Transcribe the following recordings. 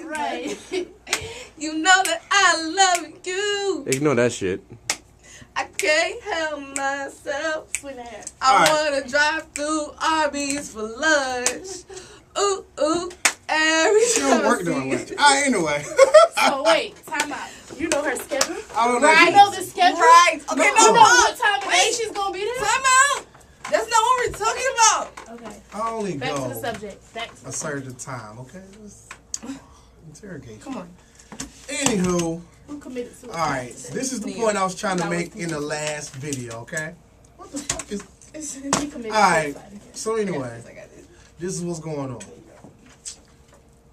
Right. You know that I love you. Ignore that shit. I can't help myself. Sweetheart. I wanna drive through Arby's for lunch. Ooh, ooh. Every She time don't I work see during you. lunch. Anyway. So wait, time out. You know her schedule? I don't know. Right. You know the schedule? Right. Okay, No. You no, know no. what time of day she's gonna be there? Time out. That's not what we're talking about. Okay. I only Back go to the subject. Back to a certain time, okay? It's interrogation. Come on. Anywho, who committed suicide. alright. This is the point I was trying to make in the last video, okay? What the fuck is... He committed Alright. suicide. So anyway, this is what's going on.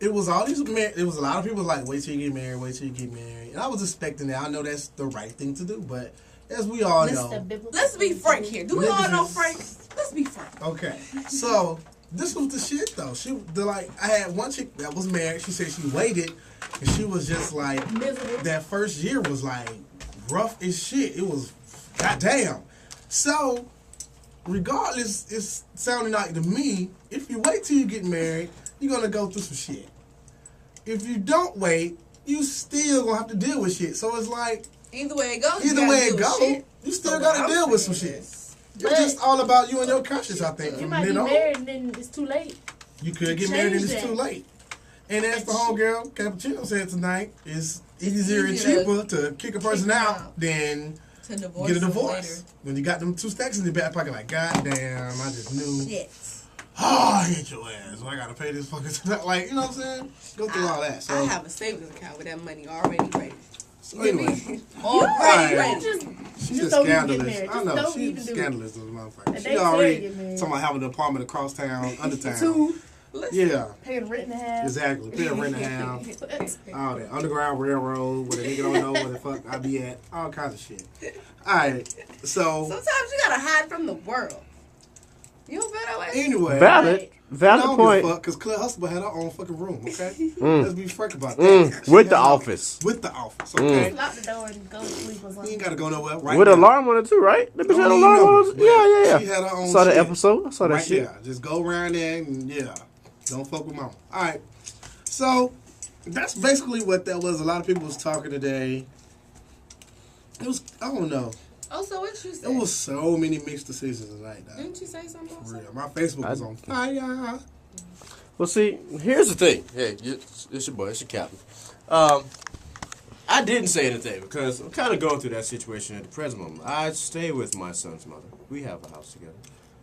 It was all these men. It was a lot of people like, wait till you get married, wait till you get married. And I was expecting that. I know that's the right thing to do, but as we all know, Let's be frank here. Do we all know Frank? Let's be frank. okay. So this was the shit though. I had one chick that was married. She said she waited, and she was just like, Miserable. that first year was like rough as shit. It was goddamn. So regardless, it's sounding like to me, if you wait till you get married, you're gonna go through some shit. If you don't wait, you still gonna have to deal with shit. So it's like, Either way it goes. either way it goes, you still gotta deal with some shit. It's just all about you and your conscience, I think. You From might be then on, married and then it's too late. you could get married and it's Change too that. late. And as the homegirl Cappuccino said tonight, it's easier and cheaper to kick a person out than To divorce get a them divorce. When you got them 2 stacks in your back pocket, like, God damn, I just knew. later. Shit. Oh, I hate your ass. So I gotta pay this fucking tonight. Like, you know what I'm saying? Go through all that. So, I have a savings account with that money already ready. so anyway, Already Right. ready. she's Just a don't even get scandalous. married. I Just know don't she's even do it. scandalous as a motherfucker. And She they already say get married. talking about having an apartment across town, under town. 2, Yeah, paying rent and a half. exactly. Pay a rent and a half. All that Underground Railroad where the nigga don't know where the fuck I be at. All kinds of shit. All right, so Sometimes you gotta hide from the world. You don't feel that way? anyway. Valid. Valid I point. don't give a fuck, because Claire Huxtable had her own fucking room, okay? Mm. Let's be frank about that. She With the had her- office. With the office, okay? Lock the door and go to sleep or You something. ain't gotta go nowhere. Right With now. an alarm on it too, right? That bitch Don't had an need alarm on numbers, it. but Yeah. She had her own Saw the shit. episode. I saw that Right shit. there. Just go around there and yeah. Don't fuck with mama. Alright. So that's basically what that was. A lot of people was talking today. It was, I don't know. Oh, so what you say? It was so many mixed decisions tonight, dog. Didn't you say something? For real. My Facebook was on fire. Well, see, here's the thing. Hey, it's your boy. It's your captain. I didn't say anything because I'm kind of going through that situation at the present moment. I stay with my son's mother. We have a house together.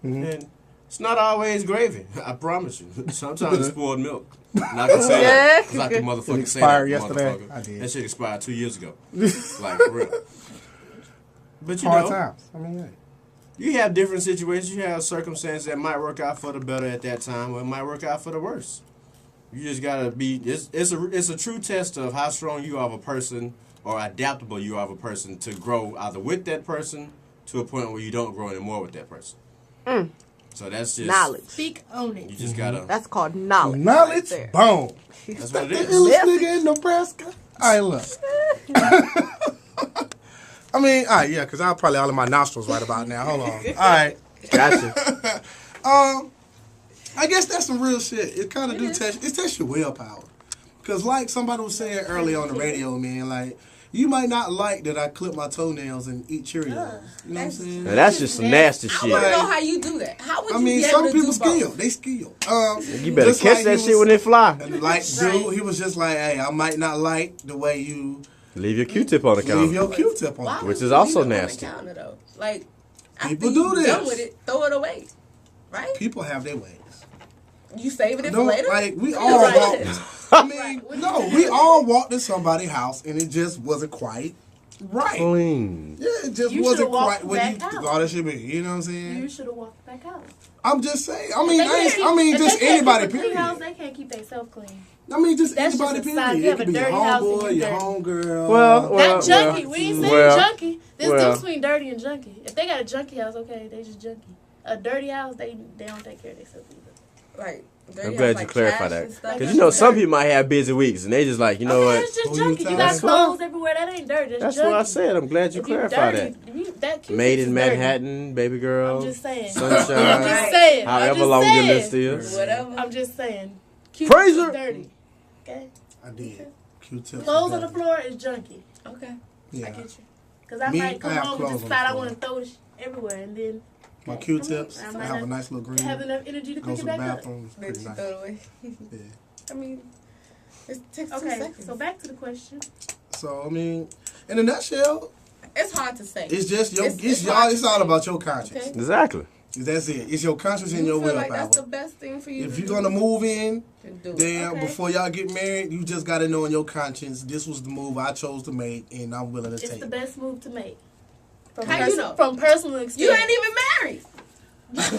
And it's not always gravy. I promise you. Sometimes it's spoiled milk. Not gonna say that. It's like the motherfucker It say that. expired yesterday. motherfucker. I did. That shit expired 2 years ago. Like, for real. But you Hard know, times. I mean, hey. you have different situations. You have circumstances that might work out for the better at that time, or it might work out for the worse. You just gotta be. It's a true test of how strong you are of a person, or adaptable you are of a person to grow either with that person to a point where you don't grow anymore with that person. So that's just Knowledge. Speak on You it. just gotta. That's called knowledge. Knowledge, right there. boom. That's what it The is. illest nigga in Nebraska. All right, look. I mean, all right, yeah, because I'll probably all of my nostrils right about now. Hold on. All right. Gotcha. I guess that's some real shit. It kind of do test. It tests your willpower. Because like somebody was saying earlier on the radio, man, like, you might not like that I clip my toenails and eat Cheerios. You know what I'm saying? Now, that's just some nasty I shit. want to know how you do that. How would you I mean, be able some to people do both? skill. They skill. You better just catch like that he shit was- when they fly. And like, dude, he was just like, hey, I might not like the way you Leave your Q-tip on the leave counter. your Q-tip on. Why Which would is you also leave it on the nasty. counter, though? Like, after People you do done this. with it, throw it away. Right? People have their ways. You saving it for No, later? like, we all Right. walked. I mean, no, we all walked in somebody's house and it just wasn't quite right. Clean. Yeah, it just You wasn't should've walked quite what you back out. thought it should be. You know what I'm saying? You should have walked back out. I'm just saying. I mean, If they can't keep- if just they can't anybody. keep a clean Period. house, they can't keep themselves clean. I mean, just That's anybody. just a sign. Period. You It have could a be your dirty house and homeboy, you your dirty. homegirl. Not junky. We ain't saying well, junky. There's well. difference between dirty and junky. If they got a junky house, okay, they just junky. A dirty house, they don't take care of themselves either. Right. I'm glad you clarified that. Because, you know, some people might have busy weeks and they just like, you know Okay, what? it's just Who you junky. You telling? got That's clothes everywhere. That ain't dirty. That's That's junky. what I said. I'm glad you If you clarified dirty, that. that Q-tip Made is in dirty. Manhattan, baby girl. I'm just saying. Sunshine. I'm just saying. I'm However just long saying. your list is. Whatever. I'm just saying. Q-tips Fraser? is dirty. Okay. I did. Q-tips. Clothes on the floor is junky. Okay. I Yeah. get you. Cause I Me, might I come have home and clothes just on the decide I floor. want to throw this everywhere, and then My Q-tips. I I might have a not nice little green. have enough energy to Goes pick to it the back up. bathroom. It's Then pretty you nice. throw it away. Yeah. I mean, it takes 2 Okay, seconds. so back to the question. So I mean, in a nutshell, It's hard to say. it's just your. It's It's hard it's to all say. about your conscience. Okay. Exactly. That's it. It's your conscience and your You feel willpower. like that's the best thing for you If to you're do, gonna move in, then do it. then Okay. before y'all get married, you just gotta know in your conscience this was the move I chose to make, and I'm willing to It's take. the best move to make. From, How you know? from personal You experience. ain't even married.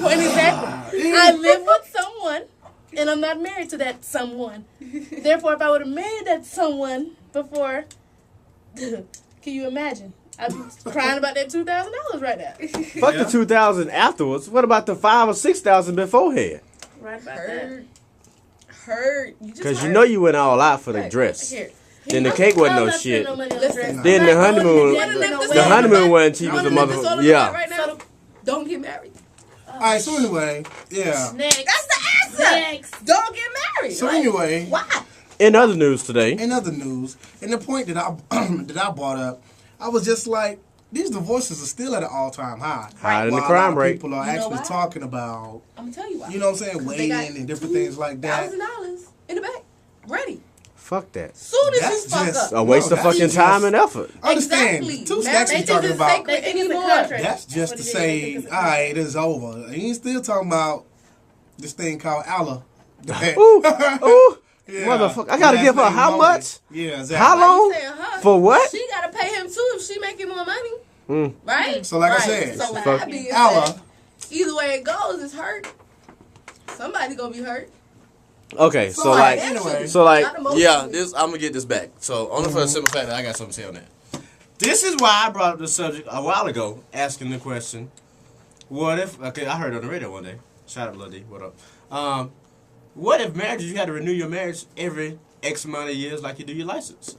Point exactly. I live with someone, and I'm not married to that someone. Therefore, if I would have married that someone before, can you imagine? I'd be crying about that $2,000 right now. Fuck the 2,000 afterwards. What about the 5,000 or 6,000 beforehand? Right about that. Heard. You just Because you heard. know you went all out for the Right. dress. Here. Then the cake wasn't I'm no not spending shit. no money on Listen, dress. Then I'm the not going honeymoon- to dinner, no the The way. honeymoon wasn't cheap You as the wanna live this on motherfucker. the Yeah. right now? Don't get married. All right. So anyway, yeah. Next. That's the answer. Next. Don't get married. So Like, anyway, why? In other news today, in other news, and the point that I that I brought up, I was just like, these divorces are still at an all-time high. Higher than the While a crime lot of rate. people are You know actually why? talking about, I'm gonna tell you why. you know what I'm saying, 'Cause they waiting got and different things like that. $1,000 in the bank, ready. fuck that. Soon as That's you fuck just- up. A waste of that's fucking just- time and effort. Understand? Exactly. Two Man, stacks they you think talking it's about. sacred They think it's a anymore. contract. That's just what to it is. say, They think it's a all right, it's over. You ain't still talking about this thing called Allah. Ooh, ooh. Yeah. Motherfucker, I gotta Last give her name how Moses. much? Yeah, exactly. How Why you long? saying her? For what? She gotta pay him too if she making more money. Mm. Right? So like I Right. said, so with fuck that being Allah. said, either way it goes, it's hurt. Somebody gonna be hurt. Okay, so Somebody- like, anyway. so like, Not emotionally. yeah, this I'm gonna get this back. So only for the simple fact that I got something to say on that. This is why I brought up the subject a while ago, asking the question: what if? Okay, I heard it on the radio one day. Shout out, Lil D. What up? What if marriages you had to renew your marriage every X amount of years, like you do your license?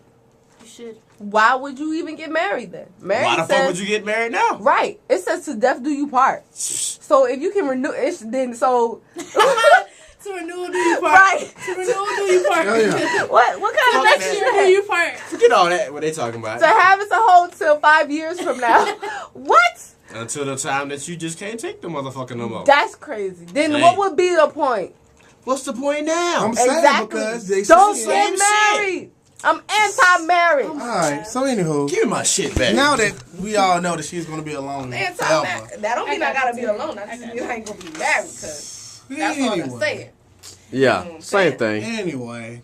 You should. Why would you even get married then? Married Why the says, fuck would you get married now? Right. It says to death do you part. So if you can renew it, then so To renew, do you part? right. To renew, do you part? Oh, yeah. What kind of Fuck next that. year? Do you part? Forget all that. What they talking about? To have it to hold till 5 years from now. What? Until the time that you just can't take the motherfucker no more. That's crazy. Then Dang. what would be the point? What's the point now? I'm saying Exactly. because they Don't saying- get Same married. I'm anti-marriage. All right. So anywho, Give me my shit back. now that we all know that she's gonna be alone forever. Anti-marriage. That don't mean I I gotta got be you. alone. I just mean I ain't gonna be married because that's all I'm Anyway. saying. Yeah, Mm, same thing. Anyway,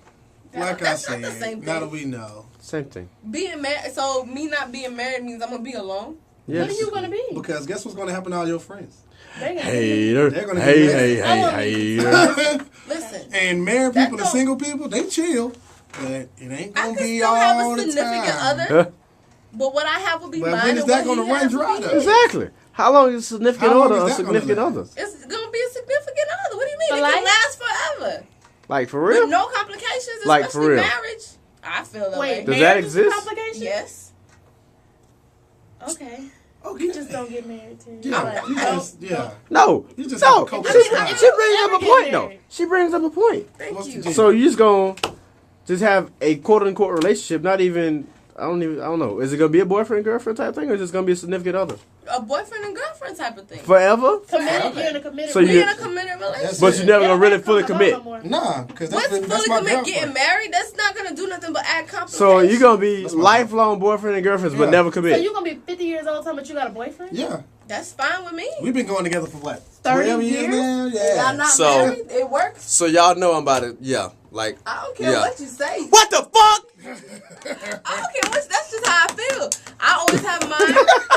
like I That's not said, the same now that thing. we know, Same thing. Being married, so me not being married means I'm gonna be alone. Yes. What are you gonna be? because guess what's gonna happen to all your friends? They gonna Hater. They're gonna Hey, get hey, married. hey, hater. Listen, And married That people and don't- single people, they chill, but it ain't I gonna could be still all have a the significant time. other, but what I have will be But mine. when is and that what gonna he run has will dry, be though? his. Exactly. How long is significant How long other is or that gonna significant last? other? It's gonna be a significant other. What do you mean? For It life? can last forever Like for with real? no complications, Like, for especially real? marriage. I feel that Wait, way. Does that marriage is a exist? complication? Yes. Okay. Okay. You just don't get married to. Yeah, Like, you don't- just, yeah. No. You just No. have to cope She, with I mean, it. she brings up a Ever get point though. married? She brings up a point. Thank What's you. the So you just gonna just have a quote unquote relationship, not even I don't know. Is it gonna be a boyfriend girlfriend type thing or is it gonna be a significant other? A boyfriend and girlfriend type of thing. Forever? Committed. You're in a committed. So We you- in a committed relationship. But you never They gonna don't really have to fully come commit. along no more. Nah, because What's that's fully my commit girlfriend. getting married? That's not gonna do nothing but add complications. So you're gonna be That's my lifelong boyfriend and girlfriends but Yeah. never So commit. you gonna be 50 years old talking about you got a boyfriend? Yeah, That's fine with me. we've been going together for what? 30 12 years years? now? Yeah. Y'all not So- married. It works. So y'all know I'm about to like I don't care Yeah. what you say. what the fuck? I don't care what. That's just how I feel. I always have mine.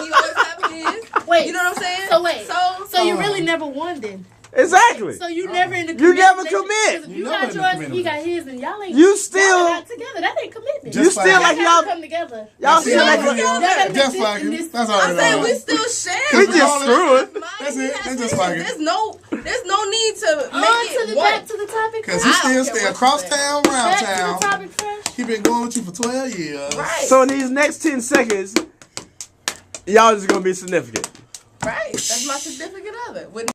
He always have his. Wait. You know what I'm saying? So wait. So you really never won then? Exactly. So you never in the You never relationship, commit. 'cause if You you never got in the yours, committed he got his, and y'all ain't. You y'all still not together. That ain't commitment. Just you still like- like y'all y'all come together. y'all See, still that's like what- Y'all gotta make Just this like in it. this- That's all I'm it saying is. we still share. We just screwing. Mine, That's he it. has That's just his. like it. There's no need to make On to it the one. back to the topic. Because first. he I still don't stay care across what you say. town, round Back to the town. topic first. He been going with you for 12 years. Right. So in these next 10 seconds, y'all just gonna be significant. Right. That's my significant other. With